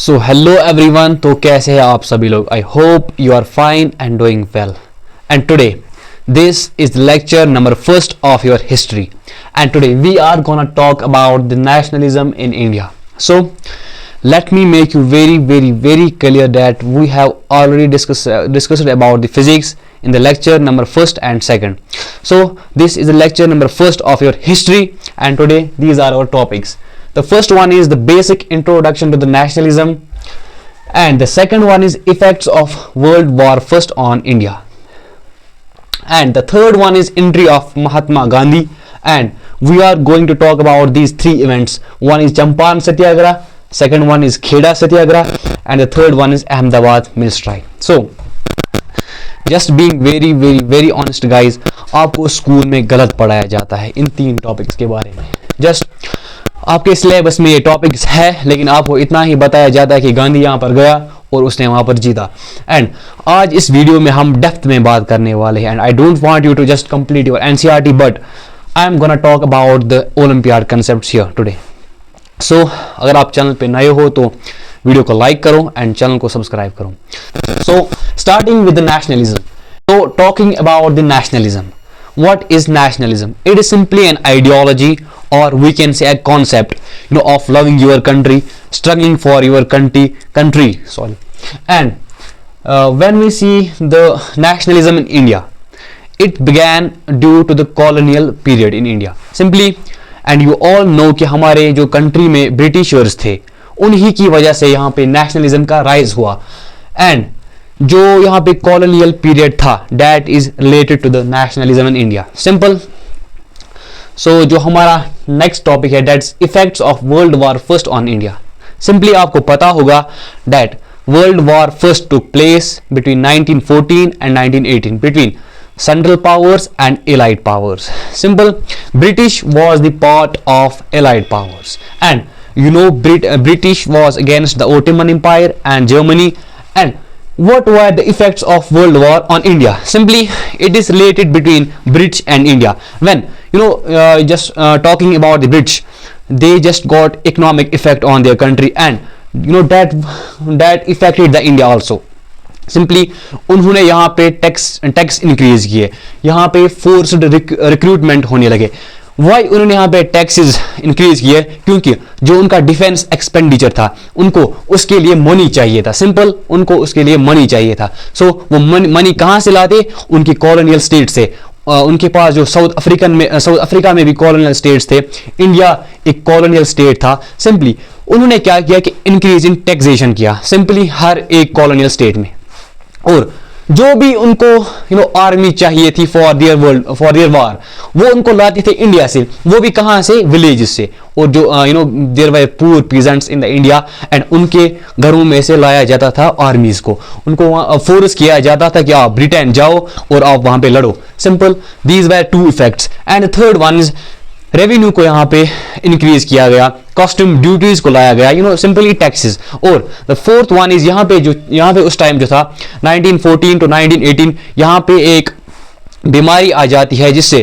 So hello everyone, तो कैसे हैं आप सभी लोग। I hope you are fine and doing well. And today this is the lecture number first of your history, and today we are gonna talk about the nationalism in India. So let me make you very clear that we have already discussed about the physics in the lecture number first and second. So this is the lecture number first of your history, and today these are our topics. The first one is the basic introduction to the nationalism, and the second one is effects of World War First on India, and the third one is entry of Mahatma Gandhi, and we are going to talk about these three events. One is Champaran Satyagraha, second one is Kheda Satyagraha, and the third one is Ahmedabad Mill Strike. So just being very honest guys, आपको school में गलत पढ़ाया जाता है इन तीन topics के बारे में। जस्ट आपके सिलेबस में ये टॉपिक्स है, लेकिन आपको इतना ही बताया जाता है कि गांधी यहाँ पर गया और उसने वहां पर जीता। एंड आज इस वीडियो में हम डेप्थ में बात करने वाले हैं। And I don't want you to just complete your NCERT, but I am gonna talk about the olympiad concepts here today. So अगर आप चैनल पे नए हो तो वीडियो को लाइक करो एंड चैनल को सब्सक्राइब करो। So starting with the nationalism. So talking about the nationalism, what is nationalism? It is simply an ideology, or we can say a concept, of loving your country, struggling for your country. Sorry. And when we see the nationalism in India, it began due to the colonial period in India. Simply, and you all know कि हमारे जो country में Britishers थे, उन्हीं की वजह से यहाँ पे nationalism का rise हुआ। And जो यहाँ पे कॉलोनियल पीरियड था, that is related to the nationalism in India. Simple. So जो हमारा नेक्स्ट टॉपिक है, that's effects of world war first on India. Simply आपको पता होगा that world war first took place between 1914 and 1918 between central powers and allied powers. Simple, British was the part of allied powers, and British was against the Ottoman empire and Germany. And what were the effects of world war on India? Simply, it is related between British and India. When just talking about the British, they just got economic effect on their country, and that affected the India also. Simply, उन्होंने यहाँ पे tax increase किए, यहाँ पे forced recruitment होने लगे। Y उन्होंने यहाँ पे टैक्सेस इंक्रीज किए? क्योंकि जो उनका डिफेंस एक्सपेंडिचर था, उनको उसके लिए मनी चाहिए था। सिंपल, उनको उसके लिए मनी चाहिए था। सो वो मनी कहाँ से लाते? उनकी कॉलोनियल स्टेट से। उनके पास जो साउथ अफ्रीका में भी कॉलोनियल स्टेट्स थे, इंडिया एक कॉलोनियल स्टेट था। सिंपली उन्होंने क्या किया कि इंक्रीज इन टैक्सेशन किया, सिंपली हर एक कॉलोनियल स्टेट में। और जो भी उनको आर्मी चाहिए थी फॉर देयर वार, वो उनको लाते थे इंडिया से। वो भी कहाँ से? विलेजेस से। और जो there were poor peasants in the India, and उनके घरों में से लाया जाता था आर्मीज को। उनको वहाँ फोर्स किया जाता था कि आप ब्रिटेन जाओ और आप वहां पे लड़ो। Simple, these were two effects. And third one is revenue को यहाँ पे इंक्रीज किया गया, कस्टम ड्यूटीज को लाया गया, सिंपली टैक्सेस। और द फोर्थ वन इज यहाँ पे उस टाइम जो था 1914 टू 1918, यहाँ पे एक बीमारी आ जाती है जिससे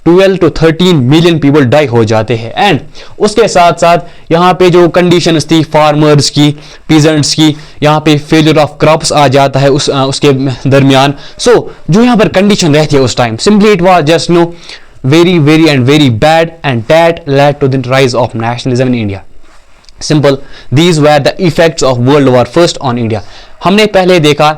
12 to 13 मिलियन पीपल डाई हो जाते हैं। एंड उसके साथ साथ यहाँ पे जो कंडीशंस थी फार्मर्स की, पीजेंट्स की, यहाँ पे फेलियर ऑफ क्रॉप्स आ जाता है उसके दरमियान। सो जो यहाँ पर कंडीशन रहती है उस time, simply it was just very bad, and that led to the rise of nationalism in India. Simple, these were the effects of World War First on India. हमने पहले देखा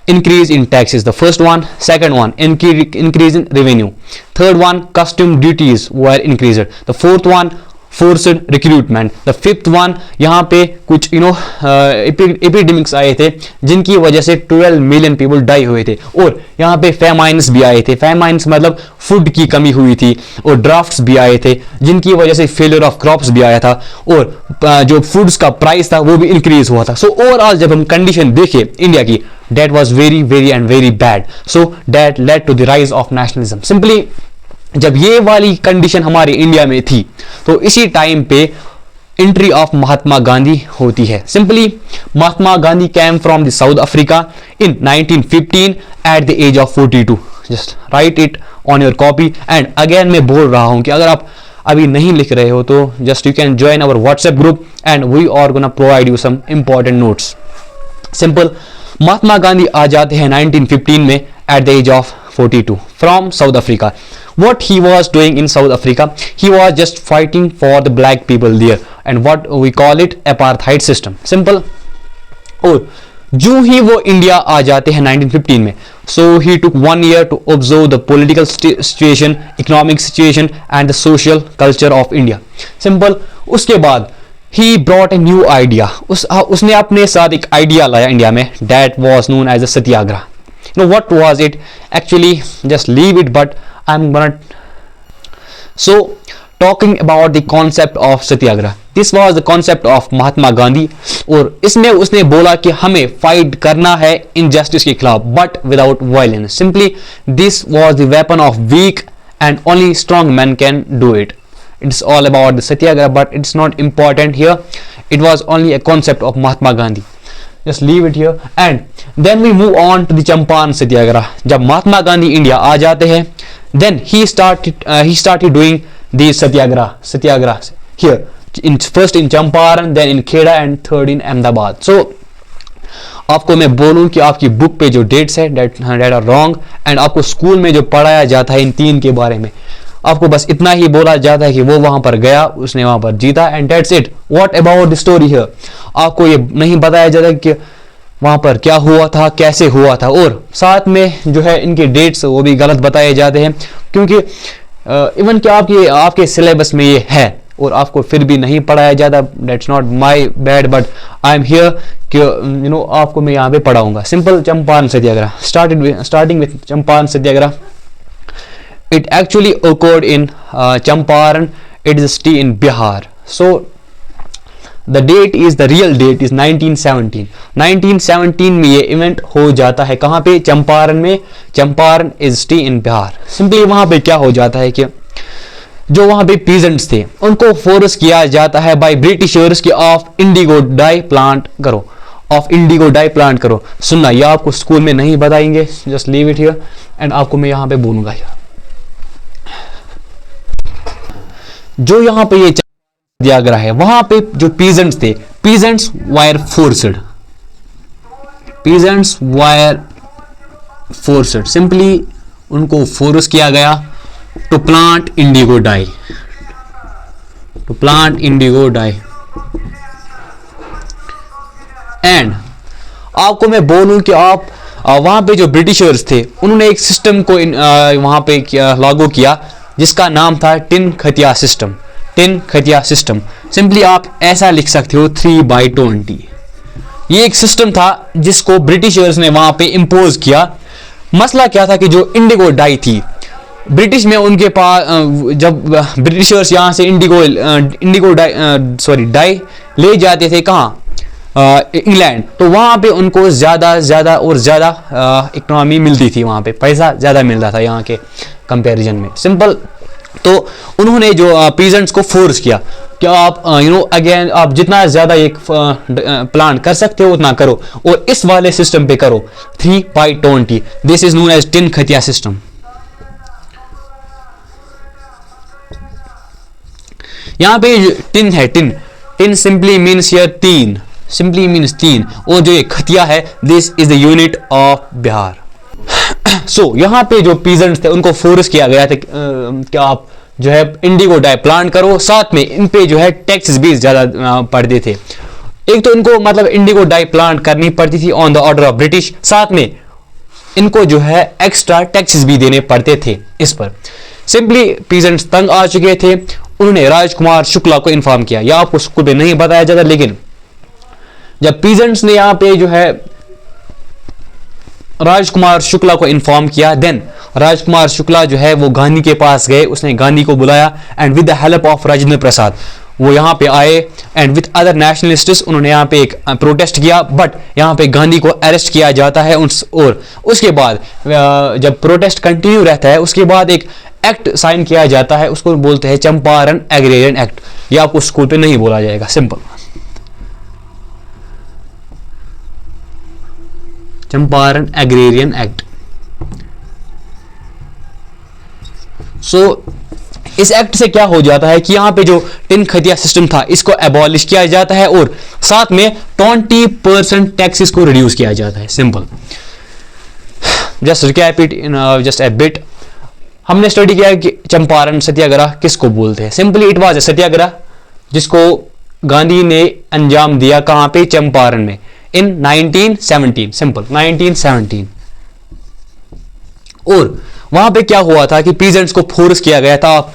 increase in taxes, the first one. Second one, increase in revenue. Third one, custom duties were increased. The fourth one, forced recruitment. The fifth one, यहाँ पे कुछ epidemics आए थे जिनकी वजह से 12 मिलियन पीपल डाई हुए थे। और यहाँ पे फेमाइन्स भी आए थे। फेमाइन्स मतलब फूड की कमी हुई थी। और ड्राफ्ट्स भी आए थे जिनकी वजह से फेलियर ऑफ क्रॉप्स भी आया था, और जो फूड्स का प्राइस था वो भी इंक्रीज हुआ था। सो ओवरऑल जब हम कंडीशन देखें इंडिया की, that was very bad. So that led to the rise of nationalism. Simply, जब ये वाली कंडीशन हमारे इंडिया में थी, तो इसी टाइम पे एंट्री ऑफ महात्मा गांधी होती है। Simply, Mahatma Gandhi came from the South Africa in 1915 at the age of 42। Just write it on your copy. And again मैं बोल रहा हूं कि अगर आप अभी नहीं लिख रहे हो तो just you can join our WhatsApp group and we are gonna provide you some important notes. Simple. Mahatma Gandhi आ जाते हैं 1915 में at the age of 42 from South Africa. What he was doing in South Africa? He was just fighting for the black people there and what we call it apartheid system. Simple. और जो ही वो India आ जाते हैं 1915 में, so he took 1 year to observe the political situation, economic situation and the social culture of India. Simple. उसके बाद he brought a new idea. उसने अपने साथ एक आइडिया लाया इंडिया में, that was known as a satyagraha. You know what was it? Actually, just leave it. But I'm gonna. So, talking about the concept of satyagraha. This was the concept of Mahatma Gandhi. और इसमें उसने बोला कि हमें fight करना है injustice के खिलाफ, but without violence. Simply, this was the weapon of weak and only strong men can do it. It's all about the satyagraha, but it's not important here. It was only a concept of Mahatma Gandhi. Just leave it here and then we move on to the Champaran Satyagraha. जब Mahatma Gandhi India आ जाते हैं, then he started doing the satyagraha here first in Champaran, then in Kheda and third in Ahmedabad. So आपको मैं बोलूं कि आपकी book पे जो डेट्स है that are wrong and आपको स्कूल में जो पढ़ाया जाता है इन तीन के बारे में, आपको बस इतना ही बोला जाता है कि वो वहां पर गया, उसने वहां पर जीता and that's it. What about the story here? आपको ये नहीं बताया जाता कि वहां पर क्या हुआ था, कैसे हुआ था. और साथ में जो है इनके डेट्स वो भी गलत बताए जाते हैं, क्योंकि इवन कि आपके सिलेबस में ये है और आपको फिर भी नहीं पढ़ाया जाता. That's not my bad but I am here कि यू नो आपको मैं यहाँ पे पढ़ाऊंगा. Simple. Champaran Satyagraha. Starting with Champaran Satyagraha. It actually occurred in Champaran. It is a city in Bihar. So the real date is 1917. 1917 में ये event हो जाता है. कहाँ पे? चंपारण में. Champaran is city in Bihar. Simply वहाँ पे क्या हो जाता है कि जो वहाँ पे पीजेंट्स थे उनको फोर्स किया जाता है बाय ब्रिटिशर्स कि ऑफ इंडिगो डाई प्लांट करो. ऑफ इंडिगो डाई प्लांट करो. सुनना, यह आपको स्कूल में नहीं बताएंगे. Just leave it here and आपको मैं यहाँ पे बोलूंगा. जो यहाँ पे ये सत्याग्रह है, वहां पे जो पीजेंट्स थे, peasants were forced. Peasants were forced. Simply उनको फोर्स किया गया to plant indigo dye. To plant indigo dye. And आपको मैं बोलूं कि आप वहां पे जो ब्रिटिशर्स थे उन्होंने एक सिस्टम को वहां पे लागू किया जिसका नाम था Tinkathia system. Tinkathia system. Simply आप ऐसा लिख सकते हो 3/20. ये एक सिस्टम था जिसको ब्रिटिशर्स ने वहां पे इंपोज किया. मसला क्या था कि जो इंडिगो डाई थी, ब्रिटिश में उनके पास जब ब्रिटिशर्स यहाँ से इंडिगो डाई ले जाते थे कहाँ, इंग्लैंड, तो वहाँ पे उनको ज़्यादा और ज़्यादा इकोनॉमी मिलती थी. वहाँ पे पैसा ज़्यादा मिलता था यहाँ के कंपैरिजन में. सिंपल. तो उन्होंने जो पीजेंट्स को फोर्स किया कि आप अगेन आप जितना ज़्यादा एक प्लान कर सकते हो उतना करो और इस वाले सिस्टम पे करो 3/20. This is known as Tinkathia system. यहाँ पे टिन है, टिन simply means here 3. Simply means 3. और जो ये खतिया है, this is the unit of Bihar. So यहाँ पे जो पीजेंट्स थे उनको फोर्स किया गया था कि आप जो है इंडिगो डाई प्लांट करो. साथ में इन पे जो है टैक्सेस भी ज्यादा पड़ते थे. एक तो इनको मतलब इंडिगो डाई प्लांट करनी पड़ती थी on the order of British, साथ में इनको जो है एक्स्ट्रा टैक्सेस भी देने पड़ते थे इस पर. सिंपली पीजेंट्स तंग आ चुके थे. उन्होंने राजकुमार शुक्ला को इन्फॉर्म किया. या आपको स्कूल में नहीं बताया जाता, लेकिन जब पीजेंट्स ने यहाँ पे जो है राजकुमार शुक्ला को इन्फॉर्म किया, देन राजकुमार शुक्ला जो है वो गांधी के पास गए. उसने गांधी को बुलाया and with the help of Rajendra Prasad वो यहाँ पे आए एंड विद अदर नेशनलिस्ट्स उन्होंने यहाँ पे एक प्रोटेस्ट किया. बट यहाँ पे गांधी को अरेस्ट किया जाता है. और उसके बाद जब प्रोटेस्ट कंटिन्यू रहता है, उसके बाद एक एक्ट साइन किया जाता है, उसको बोलते हैं चंपारण एग्रेरियन एक्ट. ये आपको स्कूल पे नहीं बोला जाएगा. Simple. Champaran agrarian act. So इस एक्ट से क्या हो जाता है कि यहाँ पे जो टिन खतिया सिस्टम था इसको एबॉलिश किया जाता है और साथ में 20% टैक्सेस को रिड्यूस किया जाता है। Simple, just recap it in just a bit. हमने स्टडी किया कि चंपारण सत्याग्रह किसको बोलते हैं। सिंपली इट वाज ए सत्याग्रह जिसको गांधी ने अंजाम दिया कहां पे, चंपारण में, इन 1917। सिंपल 1917। और वहां पे क्या हुआ था कि पीजेंट्स को फोर्स किया गया था आप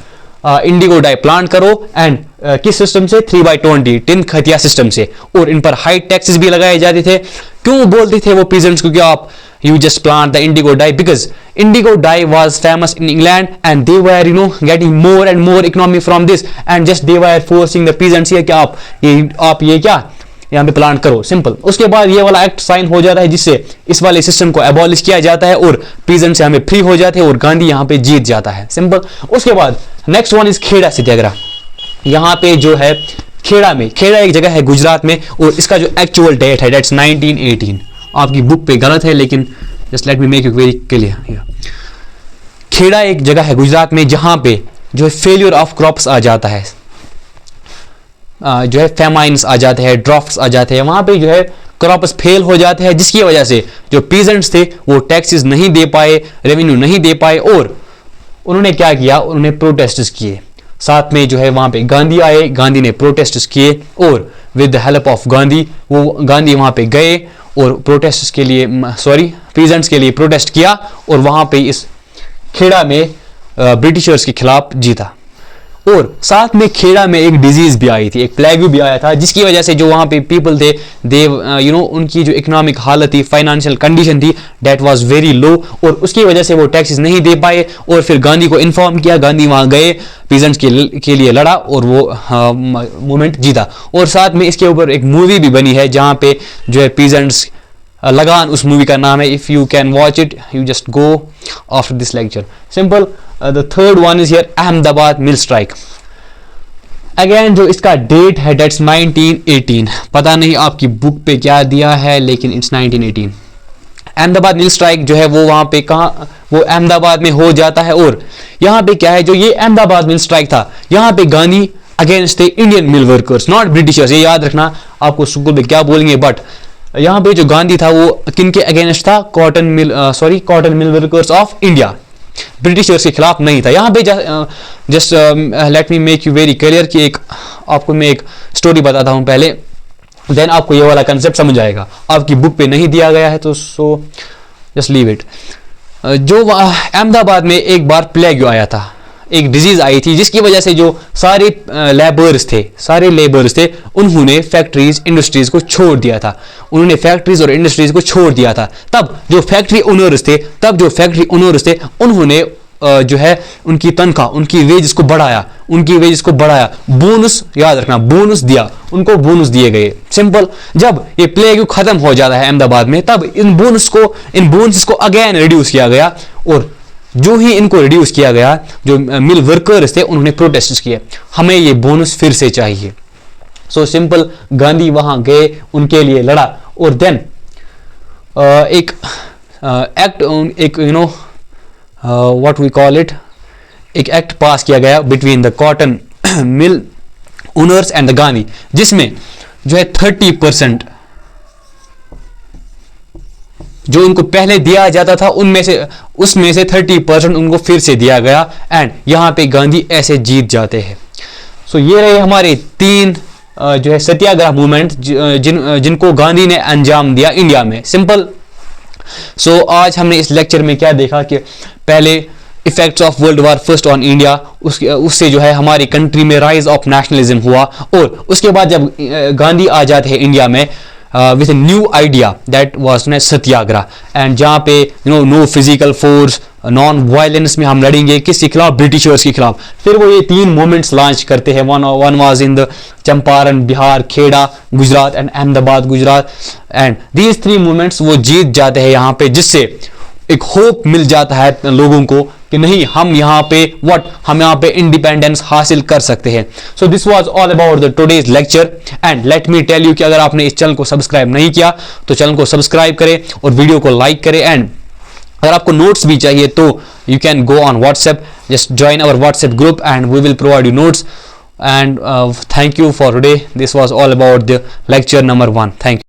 इंडिगो डाई प्लांट करो एंड किस सिस्टम से, 3/20 टिन खतिया सिस्टम से। और इन पर हाई टैक्सेस भी लगाए जाते थे। क्यों बोलते थे वो पीजेंट्स को कि आप you just plant the indigo dye? Because indigo dye was famous in England and they were getting more and more economy from this and just they were forcing the peasants here कि आप ये क्या यहाँ पे plant करो। Simple. उसके बाद ये वाला एक्ट साइन हो जाता है जिससे इस वाले सिस्टम को एबॉलिश किया जाता है और पीजेंट से हमें फ्री हो जाते हैं और गांधी यहाँ पे जीत जाता है। सिंपल। उसके बाद नेक्स्ट वन इज खेड़ा सत्याग्रह। यहाँ पे जो है खेड़ा में, खेड़ा एक जगह है गुजरात में और इसका जो एक्चुअल डेट है दैट्स 1918। आपकी बुक पे गलत है लेकिन just let me make it very clear. Kheda एक जगह है गुजरात में जहां पे जो है फेलियर ऑफ क्रॉप्स आ जाता है, जो है फेमाइन्स आ जाते हैं, ड्राफ्ट्स आ जाते हैं, वहां पे जो है क्रॉप्स फेल हो जाते हैं जिसकी वजह से जो पीजेंट्स थे वो टैक्सेस नहीं दे पाए, रेवेन्यू नहीं दे पाए और उन्होंने क्या किया, उन्होंने प्रोटेस्ट किए। साथ में जो है वहां पे गांधी आए, गांधी ने प्रोटेस्ट किए और with the help of Gandhi Gandhi वहां पे गए और प्रोटेस्ट के लिए पीजेंट्स के लिए प्रोटेस्ट किया और वहां पे इस खेड़ा में ब्रिटिशर्स के खिलाफ जीता। और साथ में खेड़ा में एक डिजीज भी आई थी, एक प्लेग भी आया था जिसकी वजह से जो वहां पे पीपल थे दे उनकी जो इकोनॉमिक हालत थी, फाइनेंशियल कंडीशन थी, दैट वाज वेरी लो और उसकी वजह से वो टैक्सेस नहीं दे पाए। और फिर गांधी को इन्फॉर्म किया, गांधी वहां गए, पीजेंट्स के लिए लड़ा और वो मूवमेंट जीता। और साथ में इसके ऊपर एक मूवी भी बनी है जहां पे जो है पीजेंट्स, लगान उस मूवी का नाम है। If you can watch it you just go after this lecture. Simple. The third one is here Ahmedabad mill strike. Again जो इसका डेट है दैट्स 1918। पता नहीं आपकी बुक पे क्या दिया है लेकिन इट्स 1918। अहमदाबाद मिल स्ट्राइक जो है वो वहां पे कहाँ, वो अहमदाबाद में हो जाता है। और यहाँ पे क्या है, जो ये अहमदाबाद मिल स्ट्राइक था यहाँ पे गांधी अगेंस्ट थे Indian mill workers, not Britishers. ये याद रखना, आपको स्कूल में क्या बोलेंगे, बट यहाँ पे जो गांधी था वो किनके अगेंस्ट था, cotton mill workers of India, Britishers के खिलाफ नहीं था। यहाँ पे just let me make you very clear कि आपको मैं एक स्टोरी बताता हूँ पहले, देन आपको ये वाला कंसेप्ट समझ आएगा। आपकी बुक पे नहीं दिया गया है तो सो जस्ट लीव इट। जो अहमदाबाद में एक बार प्लेग आया था, एक डिजीज आई थी जिसकी वजह से जो सारे लेबर्स थे उन्होंने फैक्ट्रीज इंडस्ट्रीज को छोड़ दिया था, तब जो फैक्ट्री ओनर्स थे उन्होंने जो है उनकी तनख्वाह, उनकी वेजेस को बढ़ाया, बोनस, याद रखना, बोनस दिया, उनको बोनस दिए गए। सिंपल। जब ये प्लेग खत्म हो जाता है अहमदाबाद में तब इन बोनस को अगेन रिड्यूस किया गया और जो ही इनको रिड्यूस किया गया, जो मिल वर्कर्स थे उन्होंने प्रोटेस्ट किए, हमें ये बोनस फिर से चाहिए। सो सिंपल, गांधी वहां गए, उनके लिए लड़ा और देन एक व्हाट वी कॉल इट, एक एक्ट पास किया गया between the cotton mill owners and the Gandhi, जिसमें जो है 30% जो उनको पहले दिया जाता था उसमें से 30% उनको फिर से दिया गया एंड यहां पे गांधी ऐसे जीत जाते हैं। सो ये रहे हमारे 3 जो है सत्याग्रह मूवमेंट जिनको गांधी ने अंजाम दिया इंडिया में। सिंपल। सो आज हमने इस लेक्चर में क्या देखा कि पहले effects of world war first on India, उससे जो है हमारी कंट्री में राइज ऑफ नेशनलिज्म हुआ और उसके बाद जब गांधी आ जाते हैं इंडिया में with a new idea that was known as satyagraha, and जहाँ पे no physical force, non violence में हम लड़ेंगे किसके खिलाफ, ब्रिटिशर्स के खिलाफ। फिर वो ये 3 मूवमेंट्स लॉन्च करते हैं, one was in the Champaran Bihar, Kheda Gujarat and Ahmedabad Gujarat, and these 3 movements वो जीत जाते हैं यहाँ पे, जिससे एक होप मिल जाता है लोगों को कि नहीं, हम यहाँ पे इंडिपेंडेंस हासिल कर सकते हैं। So this was all about the today's lecture and let me tell you कि अगर आपने इस चैनल को सब्सक्राइब नहीं किया तो चैनल को सब्सक्राइब करें और वीडियो को लाइक करें एंड अगर आपको नोट्स भी चाहिए तो you can go on WhatsApp, just join our WhatsApp group and we will provide you notes. And thank you for today. This was all about the lecture number 1. Thank you.